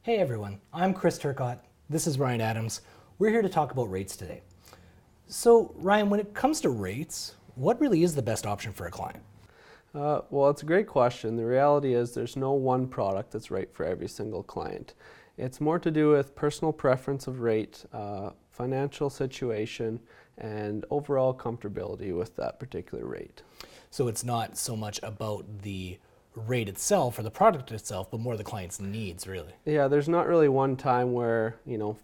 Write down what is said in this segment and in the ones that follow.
Hey everyone, I'm Chris Turcott. This is Ryan Adams. We're here to talk about rates today. So Ryan, when it comes to rates, what really is the best option for a client? Well, it's a great question. The reality is there's no one product that's right for every single client. It's more to do with personal preference of rate, financial situation, and overall comfortability with that particular rate. So it's not so much about the rate itself or the product itself, but more the client's needs, really. Yeah, there's not really one time where,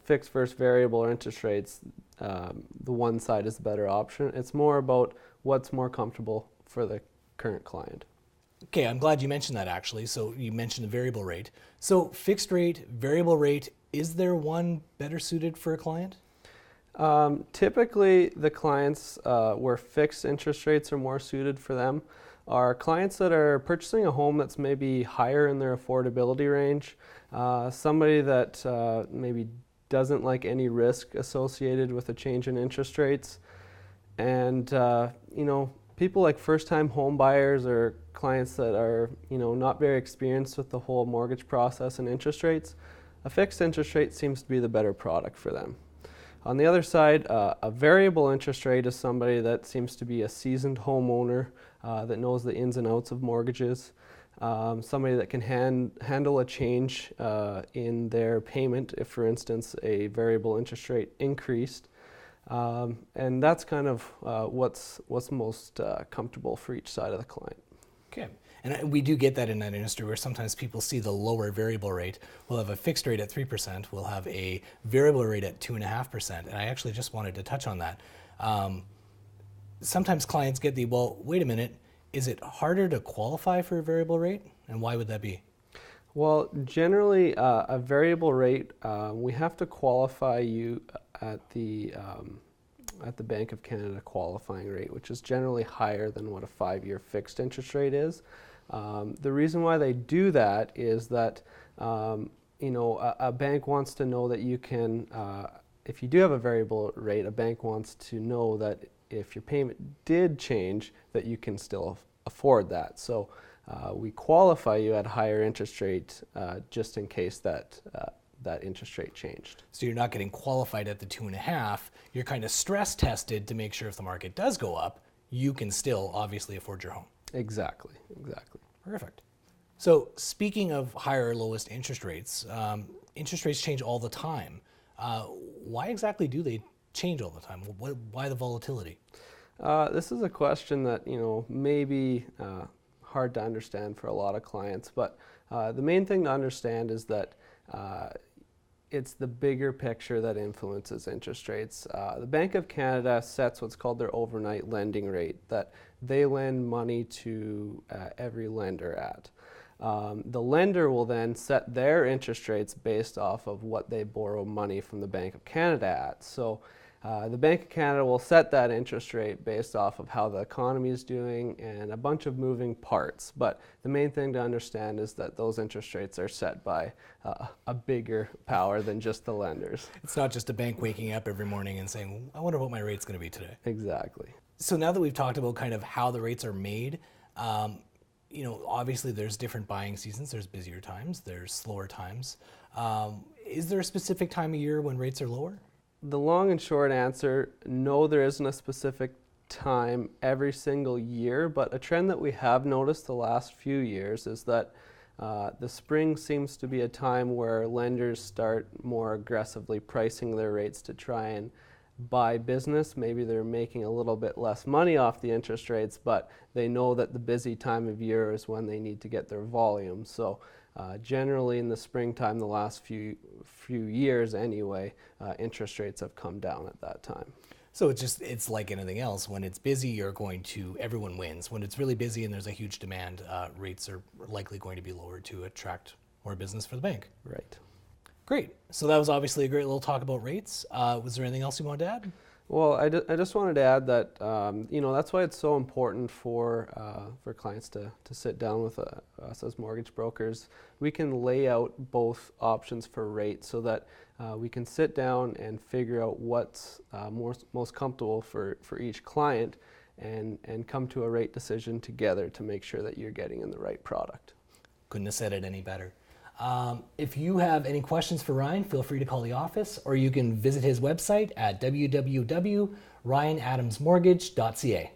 fixed versus variable or interest rates, the one side is the better option. It's more about what's more comfortable for the current client. Okay, I'm glad you mentioned that actually. So you mentioned the variable rate. So fixed rate, variable rate, is there one better suited for a client? Typically, the clients where fixed interest rates are more suited for them are clients that are purchasing a home that's maybe higher in their affordability range, somebody that maybe doesn't like any risk associated with a change in interest rates, and people like first-time home buyers or clients that are not very experienced with the whole mortgage process and interest rates. A fixed interest rate seems to be the better product for them. On the other side, a variable interest rate is somebody that seems to be a seasoned homeowner that knows the ins and outs of mortgages, somebody that can handle a change in their payment if, for instance, a variable interest rate increased. And that's kind of what's most comfortable for each side of the client. Okay. And we do get that in that industry where sometimes people see the lower variable rate. We'll have a fixed rate at 3%, we'll have a variable rate at 2.5%. And I actually just wanted to touch on that. Sometimes clients get well, wait a minute, is it harder to qualify for a variable rate? And why would that be? Well, generally, a variable rate, we have to qualify you at the Bank of Canada qualifying rate, which is generally higher than what a 5-year fixed interest rate is. The reason why they do that is that a bank wants to know that you can, if you do have a variable rate, a bank wants to know that if your payment did change, that you can still afford that. So we qualify you at a higher interest rate just in case that interest rate changed. So you're not getting qualified at the 2.5. You're kind of stress tested to make sure if the market does go up, you can still obviously afford your home. Exactly. Perfect. So speaking of higher or lowest interest rates change all the time. Why exactly do they change all the time? Why the volatility? This is a question that may be hard to understand for a lot of clients, but the main thing to understand is that it's the bigger picture that influences interest rates. The Bank of Canada sets what's called their overnight lending rate, that they lend money to every lender at. The lender will then set their interest rates based off of what they borrow money from the Bank of Canada at. So the Bank of Canada will set that interest rate based off of how the economy is doing and a bunch of moving parts. But the main thing to understand is that those interest rates are set by a bigger power than just the lenders. It's not just a bank waking up every morning and saying, I wonder what my rate's going to be today. Exactly. So now that we've talked about kind of how the rates are made, obviously there's different buying seasons. There's busier times, there's slower times. Is there a specific time of year when rates are lower? The long and short answer, no, there isn't a specific time every single year, but a trend that we have noticed the last few years is that the spring seems to be a time where lenders start more aggressively pricing their rates to try and buy business. Maybe they're making a little bit less money off the interest rates, but they know that the busy time of year is when they need to get their volume. So generally in the springtime, the last few years anyway, interest rates have come down at that time. So it's like anything else. When it's busy, everyone wins. When it's really busy and there's a huge demand, rates are likely going to be lowered to attract more business for the bank. Right. Great. So that was obviously a great little talk about rates. Was there anything else you wanted to add? Well, I just wanted to add that that's why it's so important for clients to sit down with us as mortgage brokers. We can lay out both options for rates so that we can sit down and figure out what's most comfortable for each client and come to a rate decision together to make sure that you're getting in the right product. Couldn't have said it any better. If you have any questions for Ryan, feel free to call the office, or you can visit his website at www.ryanadamsmortgage.ca.